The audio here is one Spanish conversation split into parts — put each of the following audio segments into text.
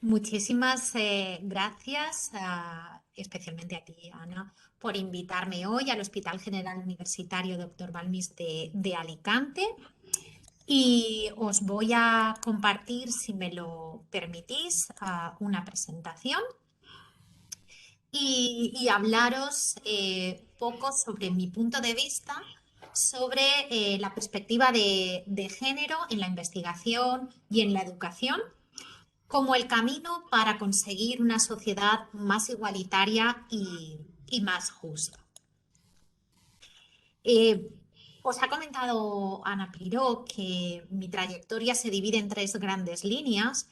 Muchísimas gracias, especialmente a ti, Ana, por invitarme hoy al Hospital General Universitario Dr. Balmis de Alicante. Y os voy a compartir, si me lo permitís, una presentación y hablaros poco sobre mi punto de vista sobre la perspectiva de género en la investigación y en la educación como el camino para conseguir una sociedad más igualitaria y más justa. Eh, Os ha comentado Ana Piró que mi trayectoria se divide en tres grandes líneas,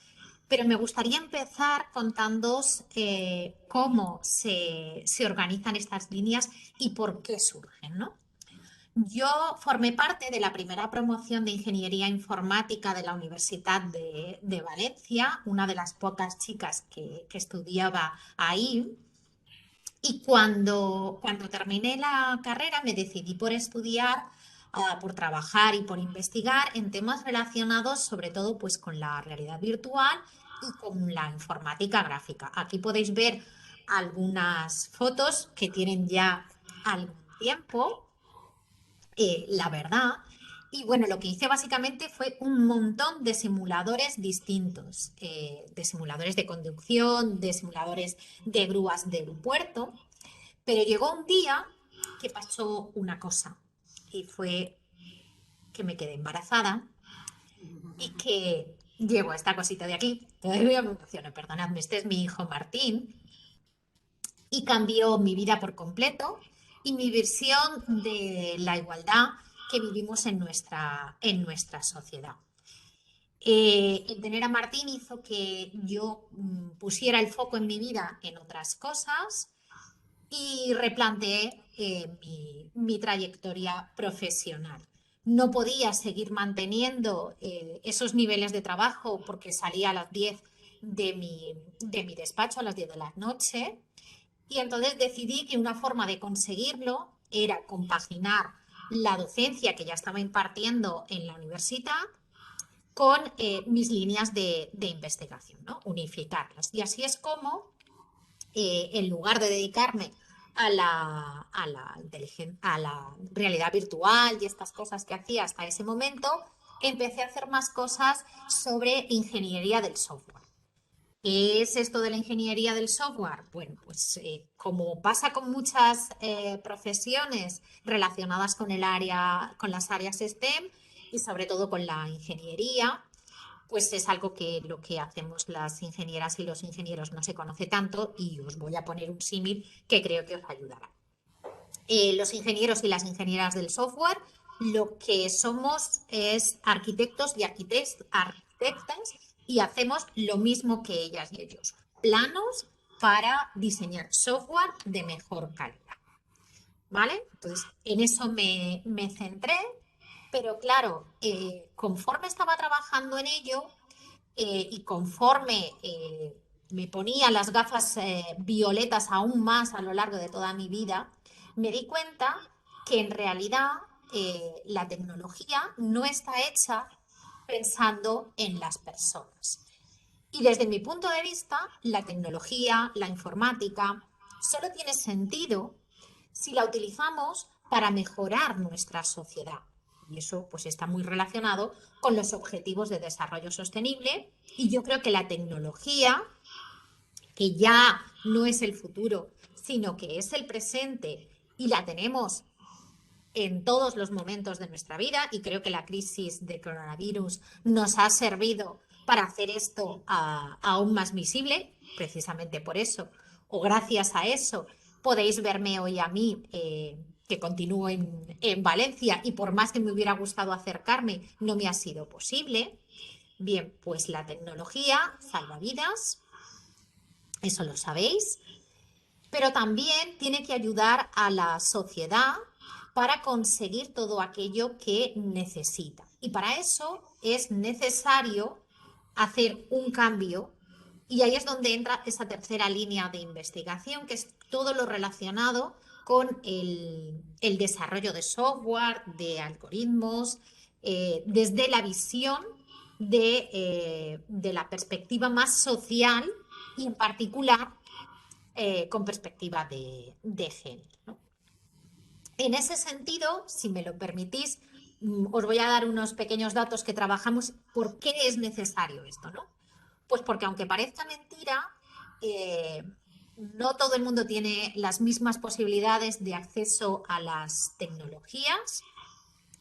pero me gustaría empezar contándoos cómo se organizan estas líneas y por qué surgen, ¿no? Yo formé parte de la primera promoción de Ingeniería Informática de la Universidad de Valencia, una de las pocas chicas que estudiaba ahí. Y cuando terminé la carrera me decidí por estudiar, por trabajar y por investigar en temas relacionados sobre todo pues con la realidad virtual y con la informática gráfica. Aquí podéis ver algunas fotos que tienen ya algún tiempo, la verdad. Y bueno, lo que hice básicamente fue un montón de simuladores distintos, de simuladores de conducción, de simuladores de grúas de aeropuerto, pero llegó un día que pasó una cosa y fue que me quedé embarazada y que llegó esta cosita de aquí. Todavía me emociono, perdonadme, este es mi hijo Martín y cambió mi vida por completo y mi visión de la igualdad que vivimos en nuestra sociedad. El tener a Martín hizo que yo pusiera el foco en mi vida en otras cosas y replanteé mi trayectoria profesional. No podía seguir manteniendo esos niveles de trabajo porque salía a las 10 de mi despacho, a las 10 de la noche, y entonces decidí que una forma de conseguirlo era compaginar la docencia que ya estaba impartiendo en la universidad con mis líneas de investigación, ¿no? Unificarlas. Y así es como en lugar de dedicarme a la realidad virtual y estas cosas que hacía hasta ese momento, empecé a hacer más cosas sobre ingeniería del software. ¿Qué es esto de la ingeniería del software? Bueno, pues como pasa con muchas profesiones relacionadas con el área, con las áreas STEM y sobre todo con la ingeniería, pues es algo que lo que hacemos las ingenieras y los ingenieros no se conoce tanto y os voy a poner un símil que creo que os ayudará. Los ingenieros y las ingenieras del software lo que somos es arquitectos y arquitectas y hacemos lo mismo que ellas y ellos, planos para diseñar software de mejor calidad. ¿Vale? Entonces, en eso me centré, pero claro, conforme estaba trabajando en ello, y conforme me ponía las gafas violetas aún más a lo largo de toda mi vida, me di cuenta que en realidad la tecnología no está hecha pensando en las personas. Y desde mi punto de vista, la tecnología, la informática, solo tiene sentido si la utilizamos para mejorar nuestra sociedad. Y eso pues está muy relacionado con los objetivos de desarrollo sostenible. Y yo creo que la tecnología, que ya no es el futuro, sino que es el presente y la tenemos en todos los momentos de nuestra vida, y creo que la crisis de coronavirus nos ha servido para hacer esto aún más visible, precisamente por eso, o gracias a eso, podéis verme hoy a mí, que continúo en Valencia, y por más que me hubiera gustado acercarme, no me ha sido posible. Bien, pues la tecnología salva vidas, eso lo sabéis, pero también tiene que ayudar a la sociedad para conseguir todo aquello que necesita. Y para eso es necesario hacer un cambio, y ahí es donde entra esa tercera línea de investigación, que es todo lo relacionado con el desarrollo de software, de algoritmos, desde la visión de la perspectiva más social y en particular con perspectiva de género, ¿no? En ese sentido, si me lo permitís, os voy a dar unos pequeños datos que trabajamos. ¿Por qué es necesario esto, no? Pues porque aunque parezca mentira, eh, no todo el mundo tiene las mismas posibilidades de acceso a las tecnologías.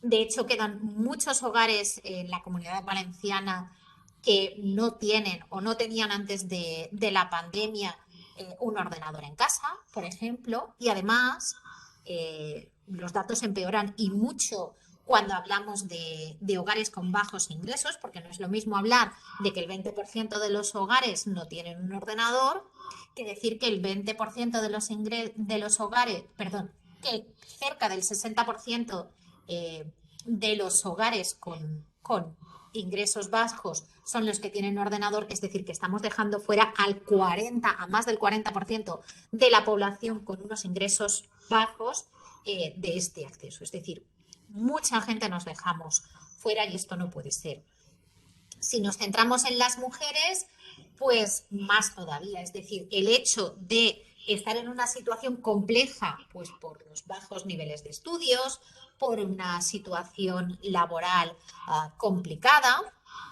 De hecho, quedan muchos hogares en la Comunidad Valenciana que no tienen o no tenían antes de la pandemia un ordenador en casa, por ejemplo, y además los datos empeoran y mucho cuando hablamos de hogares con bajos ingresos, porque no es lo mismo hablar de que el 20% de los hogares no tienen un ordenador que decir que el 20% de los hogares, perdón, que cerca del 60% de los hogares con ingresos bajos son los que tienen ordenador, es decir, que estamos dejando fuera a más del 40% de la población con unos ingresos bajos de este acceso. Es decir, mucha gente nos dejamos fuera y esto no puede ser. Si nos centramos en las mujeres, pues más todavía. Es decir, el hecho de estar en una situación compleja, pues por los bajos niveles de estudios, por una situación laboral complicada,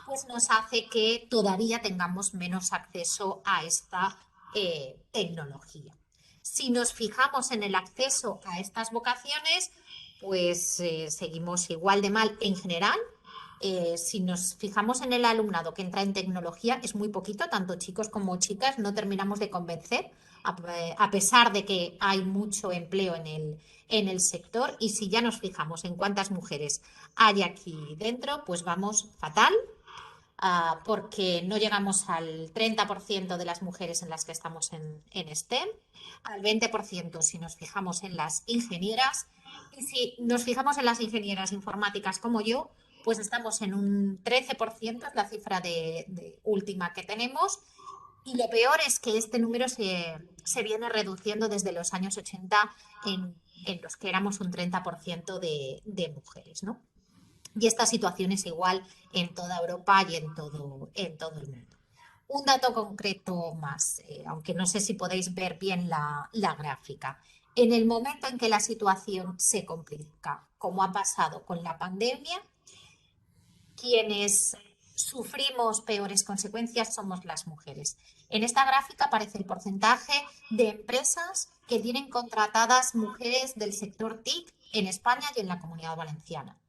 pues nos hace que todavía tengamos menos acceso a esta tecnología. Si nos fijamos en el acceso a estas vocaciones, pues seguimos igual de mal en general. Si nos fijamos en el alumnado que entra en tecnología, es muy poquito, tanto chicos como chicas, no terminamos de convencer, a pesar de que hay mucho empleo en el sector. Y si ya nos fijamos en cuántas mujeres hay aquí dentro, pues vamos fatal, porque no llegamos al 30% de las mujeres en las que estamos en STEM, al 20% si nos fijamos en las ingenieras, y si nos fijamos en las ingenieras informáticas como yo, pues estamos en un 13%, es la cifra de última que tenemos, y lo peor es que este número se viene reduciendo desde los años 80 en los que éramos un 30% de mujeres, ¿no? Y esta situación es igual en toda Europa y en todo el mundo. Un dato concreto más, aunque no sé si podéis ver bien la gráfica. En el momento en que la situación se complica, como ha pasado con la pandemia, quienes sufrimos peores consecuencias somos las mujeres. En esta gráfica aparece el porcentaje de empresas que tienen contratadas mujeres del sector TIC en España y en la Comunidad Valenciana.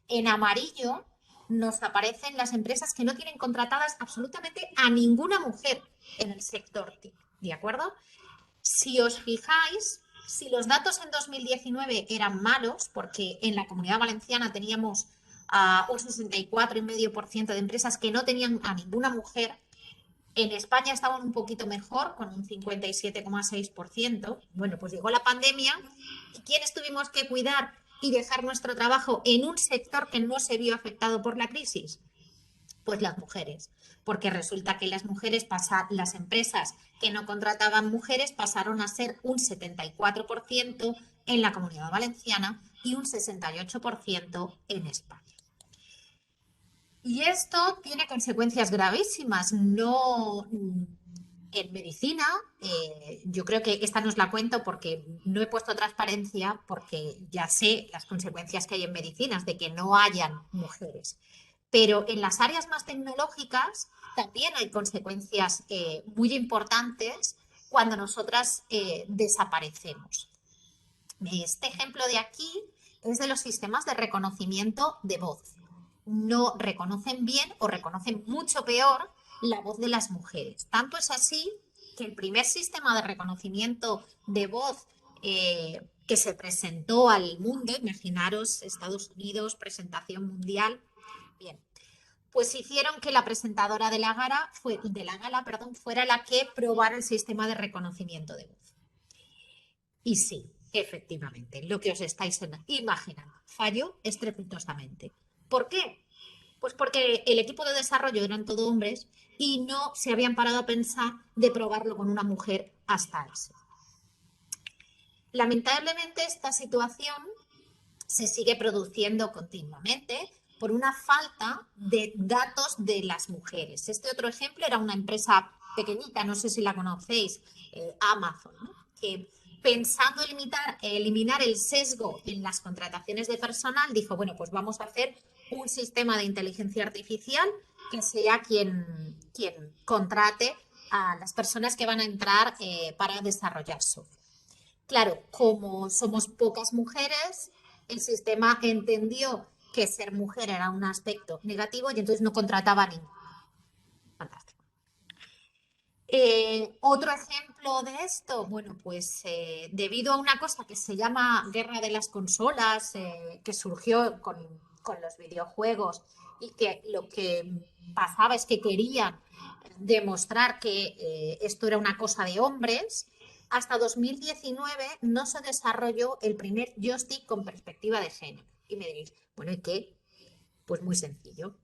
En amarillo nos aparecen las empresas que no tienen contratadas absolutamente a ninguna mujer en el sector TIC, ¿de acuerdo? Si os fijáis, si los datos en 2019 eran malos, porque en la Comunidad Valenciana teníamos un 64,5% de empresas que no tenían a ninguna mujer, en España estaban un poquito mejor, con un 57,6%. Bueno, pues llegó la pandemia y ¿quiénes tuvimos que cuidar y dejar nuestro trabajo en un sector que no se vio afectado por la crisis? Pues las mujeres, porque resulta que las empresas que no contrataban mujeres pasaron a ser un 74% en la Comunidad Valenciana y un 68% en España. Y esto tiene consecuencias gravísimas. No, en medicina, yo creo que esta no os la cuento porque no he puesto transparencia, porque ya sé las consecuencias que hay en medicinas de que no hayan mujeres. Pero en las áreas más tecnológicas también hay consecuencias muy importantes cuando nosotras desaparecemos. Este ejemplo de aquí es de los sistemas de reconocimiento de voz. No reconocen bien o reconocen mucho peor la voz de las mujeres. Tanto es así que el primer sistema de reconocimiento de voz que se presentó al mundo, imaginaros Estados Unidos, presentación mundial, bien, pues hicieron que la presentadora de la gala, fuera la que probara el sistema de reconocimiento de voz. Y sí, efectivamente, lo que os estáis imaginando, falló estrepitosamente. ¿Por qué? Pues porque el equipo de desarrollo eran todo hombres y no se habían parado a pensar de probarlo con una mujer hasta ese. Lamentablemente esta situación se sigue produciendo continuamente por una falta de datos de las mujeres. Este otro ejemplo era una empresa pequeñita, no sé si la conocéis, Amazon, ¿no? Que pensando eliminar el sesgo en las contrataciones de personal, dijo, bueno, pues vamos a hacer un sistema de inteligencia artificial que sea quien contrate a las personas que van a entrar para desarrollar software. Claro, como somos pocas mujeres, el sistema entendió que ser mujer era un aspecto negativo y entonces no contrataba a ninguna. Fantástico. Otro ejemplo de esto, bueno, pues debido a una cosa que se llama guerra de las consolas, que surgió con los videojuegos y que lo que pasaba es que querían demostrar que esto era una cosa de hombres, hasta 2019 no se desarrolló el primer joystick con perspectiva de género. Y me diréis, bueno, ¿y qué? Pues muy sencillo.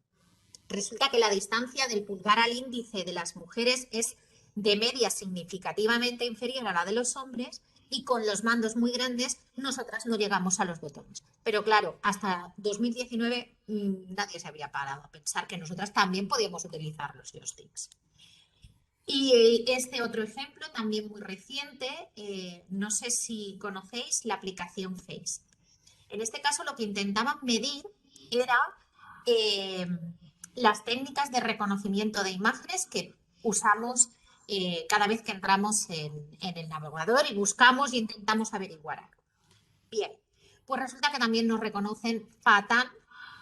Resulta que la distancia del pulgar al índice de las mujeres es de media significativamente inferior a la de los hombres y con los mandos muy grandes nosotras no llegamos a los botones. Pero claro, hasta 2019 nadie se había parado a pensar que nosotras también podíamos utilizar los joysticks. Y este otro ejemplo, también muy reciente, no sé si conocéis la aplicación Face. En este caso lo que intentaban medir era eh, las técnicas de reconocimiento de imágenes que usamos cada vez que entramos en el navegador y buscamos e intentamos averiguar algo. Bien, pues resulta que también nos reconocen fatal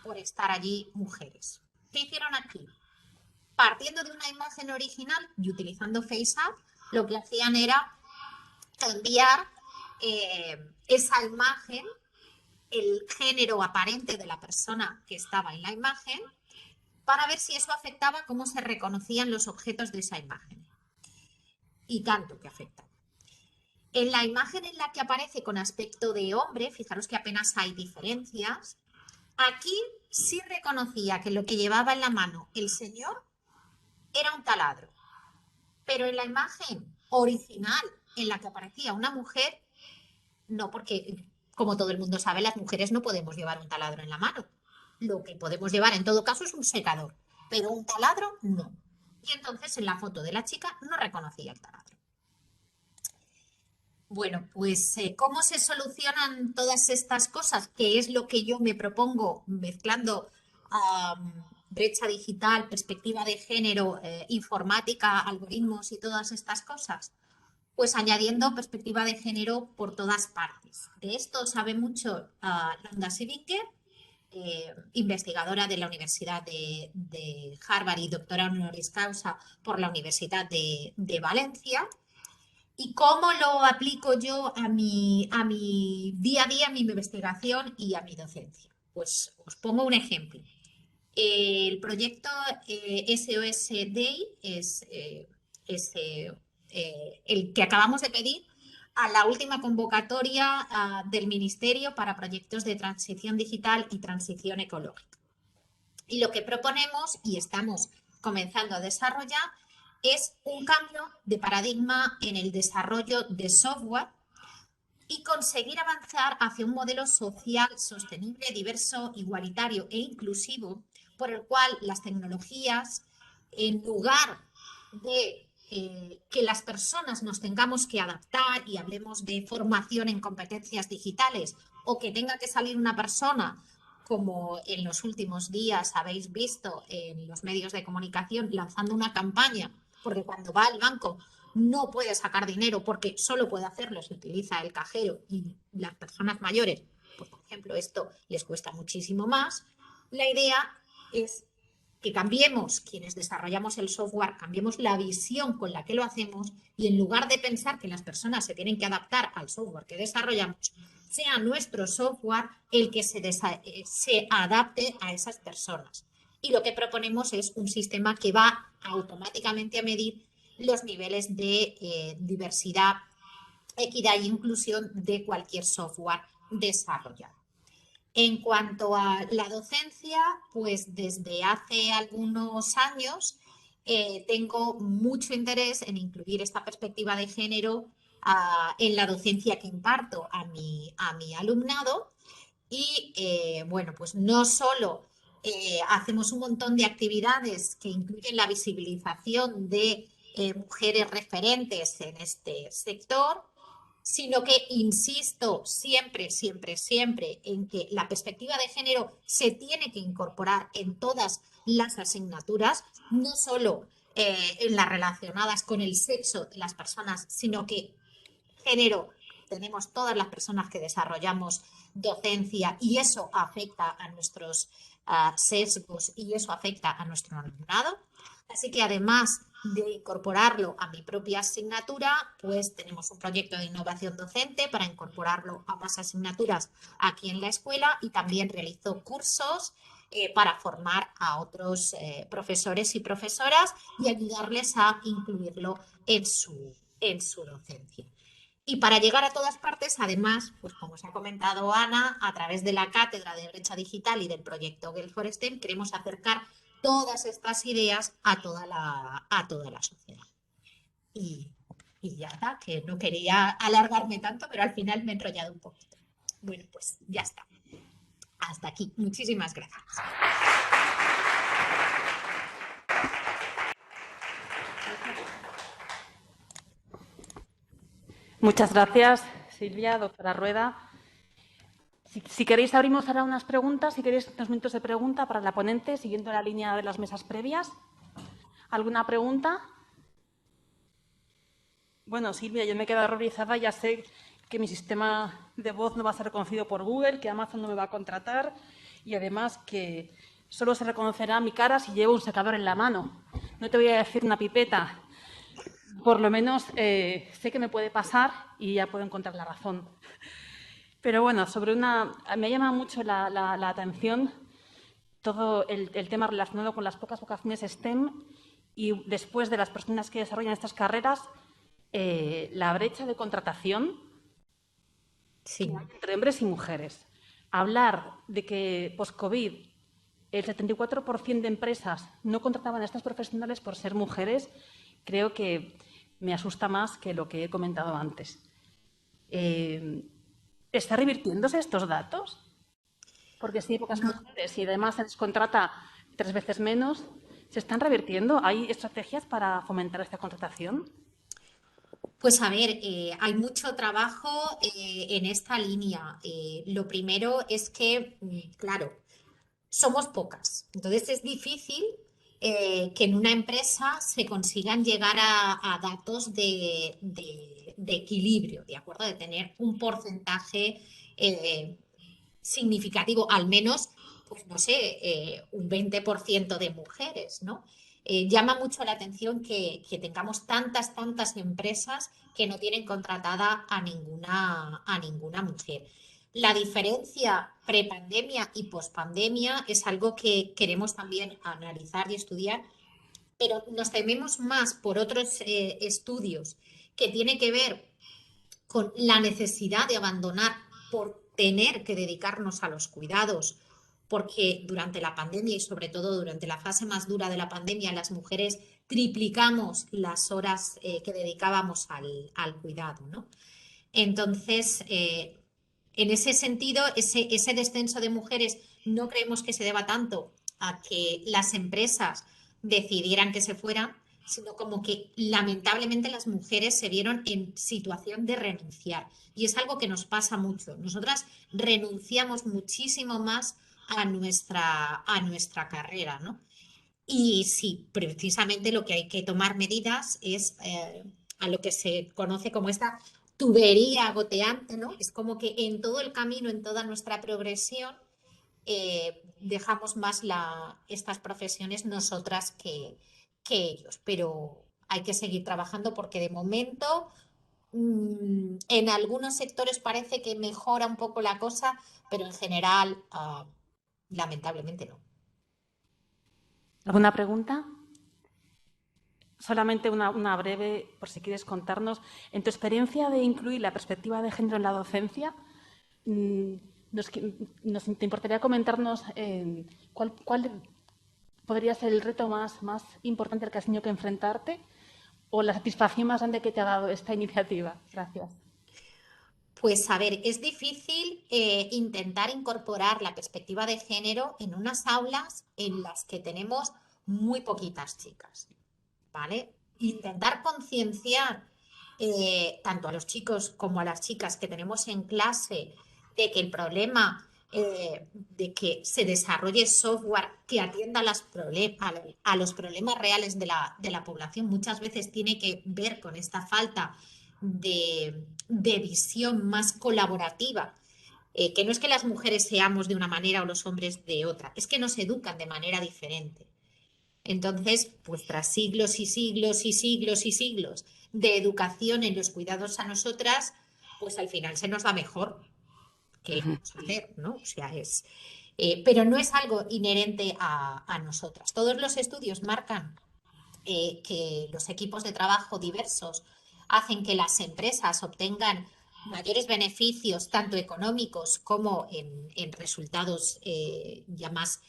por estar allí mujeres. ¿Qué hicieron aquí? Partiendo de una imagen original y utilizando FaceApp, lo que hacían era cambiar esa imagen, el género aparente de la persona que estaba en la imagen, para ver si eso afectaba cómo se reconocían los objetos de esa imagen. Y tanto que afecta. En la imagen en la que aparece con aspecto de hombre, fijaros que apenas hay diferencias, aquí sí reconocía que lo que llevaba en la mano el señor era un taladro. Pero en la imagen original en la que aparecía una mujer, no, porque como todo el mundo sabe, las mujeres no podemos llevar un taladro en la mano. Lo que podemos llevar en todo caso es un secador, pero un taladro no. Y entonces en la foto de la chica no reconocía el taladro. Bueno, pues ¿cómo se solucionan todas estas cosas? ¿Qué es lo que yo me propongo mezclando brecha digital, perspectiva de género, informática, algoritmos y todas estas cosas? Pues añadiendo perspectiva de género por todas partes. De esto sabe mucho Landa Siviker, investigadora de la Universidad de Harvard y doctora honoris causa por la Universidad de Valencia. ¿Y cómo lo aplico yo a mi día a día, a mi investigación y a mi docencia? Pues os pongo un ejemplo. El proyecto SOS Day es el que acabamos de pedir a la última convocatoria del Ministerio para proyectos de transición digital y transición ecológica. Y lo que proponemos y estamos comenzando a desarrollar es un cambio de paradigma en el desarrollo de software y conseguir avanzar hacia un modelo social sostenible, diverso, igualitario e inclusivo, por el cual las tecnologías, en lugar de que las personas nos tengamos que adaptar y hablemos de formación en competencias digitales o que tenga que salir una persona, como en los últimos días habéis visto en los medios de comunicación, lanzando una campaña, porque cuando va al banco no puede sacar dinero porque solo puede hacerlo si utiliza el cajero y las personas mayores, pues por ejemplo, esto les cuesta muchísimo más. La idea es que cambiemos quienes desarrollamos el software, cambiemos la visión con la que lo hacemos y en lugar de pensar que las personas se tienen que adaptar al software que desarrollamos, sea nuestro software el que se adapte a esas personas. Y lo que proponemos es un sistema que va automáticamente a medir los niveles de diversidad, equidad e inclusión de cualquier software desarrollado. En cuanto a la docencia, pues desde hace algunos años tengo mucho interés en incluir esta perspectiva de género en la docencia que imparto a mi alumnado y bueno, pues no solo hacemos un montón de actividades que incluyen la visibilización de mujeres referentes en este sector, sino que insisto siempre, siempre, siempre en que la perspectiva de género se tiene que incorporar en todas las asignaturas, no solo en las relacionadas con el sexo de las personas, sino que género tenemos todas las personas que desarrollamos docencia y eso afecta a nuestros sesgos y eso afecta a nuestro alumnado. Así que además de incorporarlo a mi propia asignatura, pues tenemos un proyecto de innovación docente para incorporarlo a más asignaturas aquí en la escuela y también realizo cursos para formar a otros profesores y profesoras y ayudarles a incluirlo en su docencia. Y para llegar a todas partes, además, pues como os ha comentado Ana, a través de la Cátedra de Brecha Digital y del proyecto Girls for STEM, queremos acercar todas estas ideas a toda la sociedad. Y, y ya está, que no quería alargarme tanto, pero al final me he enrollado un poquito. Bueno, pues ya está. Hasta aquí. Muchísimas gracias. Muchas gracias, Silvia, doctora Rueda. Si queréis, abrimos ahora unas preguntas, si queréis unos minutos de pregunta para la ponente, siguiendo la línea de las mesas previas. ¿Alguna pregunta? Bueno, Silvia, yo me he quedado horrorizada, ya sé que mi sistema de voz no va a ser reconocido por Google, que Amazon no me va a contratar y además que solo se reconocerá mi cara si llevo un secador en la mano. No te voy a decir una pipeta. Por lo menos sé que me puede pasar y ya puedo encontrar la razón. Pero bueno, me llama mucho la atención todo el tema relacionado con las pocas vocaciones STEM y después de las personas que desarrollan estas carreras, la brecha de contratación Sí. entre hombres y mujeres. Hablar de que post-COVID el 74% de empresas no contrataban a estas profesionales por ser mujeres, creo que me asusta más que lo que he comentado antes. ¿Está revirtiéndose estos datos? Porque si hay pocas mujeres y además se les contrata 3 veces menos, ¿se están revirtiendo? ¿Hay estrategias para fomentar esta contratación? Pues a ver, hay mucho trabajo en esta línea. Lo primero es que, claro, somos pocas. Entonces es difícil que en una empresa se consigan llegar a datos de equilibrio, ¿de acuerdo? De tener un porcentaje significativo, al menos, pues no sé, un 20% de mujeres, ¿no? Llama mucho la atención que tengamos tantas empresas que no tienen contratada a ninguna mujer. La diferencia prepandemia y pospandemia es algo que queremos también analizar y estudiar, pero nos tememos más por otros estudios que tiene que ver con la necesidad de abandonar por tener que dedicarnos a los cuidados, porque durante la pandemia y sobre todo durante la fase más dura de la pandemia, las mujeres triplicamos las horas que dedicábamos al cuidado, ¿no? Entonces, en ese sentido, ese descenso de mujeres no creemos que se deba tanto a que las empresas decidieran que se fueran, sino como que lamentablemente las mujeres se vieron en situación de renunciar. Y es algo que nos pasa mucho. Nosotras renunciamos muchísimo más a nuestra carrera, ¿no? Y sí, precisamente lo que hay que tomar medidas es a lo que se conoce como esta tubería goteante, ¿no? Es como que en todo el camino, en toda nuestra progresión, dejamos más estas profesiones nosotras que ellos. Pero hay que seguir trabajando porque de momento en algunos sectores parece que mejora un poco la cosa, pero en general, lamentablemente no. ¿Alguna pregunta? Solamente una breve, por si quieres contarnos. En tu experiencia de incluir la perspectiva de género en la docencia, ¿te importaría comentarnos cuál podría ser el reto más importante al que has tenido que enfrentarte o la satisfacción más grande que te ha dado esta iniciativa? Gracias. Pues a ver, es difícil intentar incorporar la perspectiva de género en unas aulas en las que tenemos muy poquitas chicas, ¿vale? Intentar concienciar tanto a los chicos como a las chicas que tenemos en clase de que el problema de que se desarrolle software que atienda a los problemas reales de la población muchas veces tiene que ver con esta falta de visión más colaborativa. Que no es que las mujeres seamos de una manera o los hombres de otra, es que nos educan de manera diferente. Entonces, pues tras siglos y siglos y siglos y siglos de educación en los cuidados a nosotras, pues al final se nos da mejor que vamos a hacer, ¿no? O sea, pero no es algo inherente a nosotras. Todos los estudios marcan que los equipos de trabajo diversos hacen que las empresas obtengan mayores beneficios, tanto económicos como en resultados ya más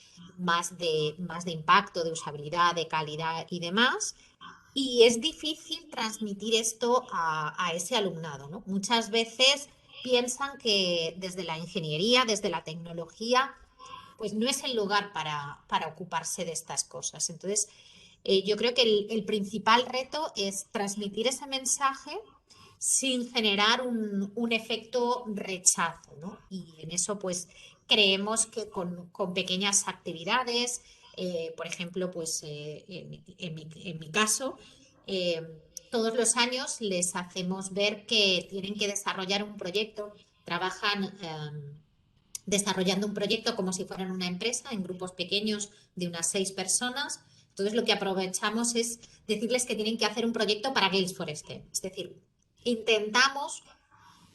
de impacto, de usabilidad, de calidad y demás. Y es difícil transmitir esto a ese alumnado, ¿no? Muchas veces piensan que desde la ingeniería, desde la tecnología, pues no es el lugar para ocuparse de estas cosas. Entonces, yo creo que el principal reto es transmitir ese mensaje sin generar un efecto rechazo, ¿no? Y en eso, pues, creemos que con pequeñas actividades, por ejemplo, pues, en mi caso, eh, todos los años les hacemos ver que tienen que desarrollar un proyecto, trabajan desarrollando un proyecto como si fueran una empresa en grupos pequeños de unas 6 personas. Entonces, lo que aprovechamos es decirles que tienen que hacer un proyecto para Gales for STEM. Es decir, intentamos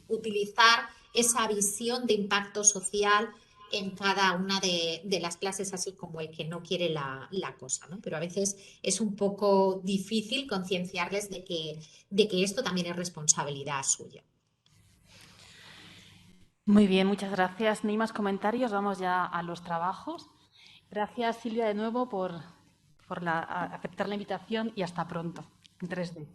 utilizar esa visión de impacto social en cada una de las clases, así como el que no quiere la cosa, ¿no? Pero a veces es un poco difícil concienciarles de que esto también es responsabilidad suya. Muy bien, muchas gracias. No hay más comentarios, vamos ya a los trabajos. Gracias, Silvia, de nuevo por aceptar la invitación y hasta pronto, en 3D.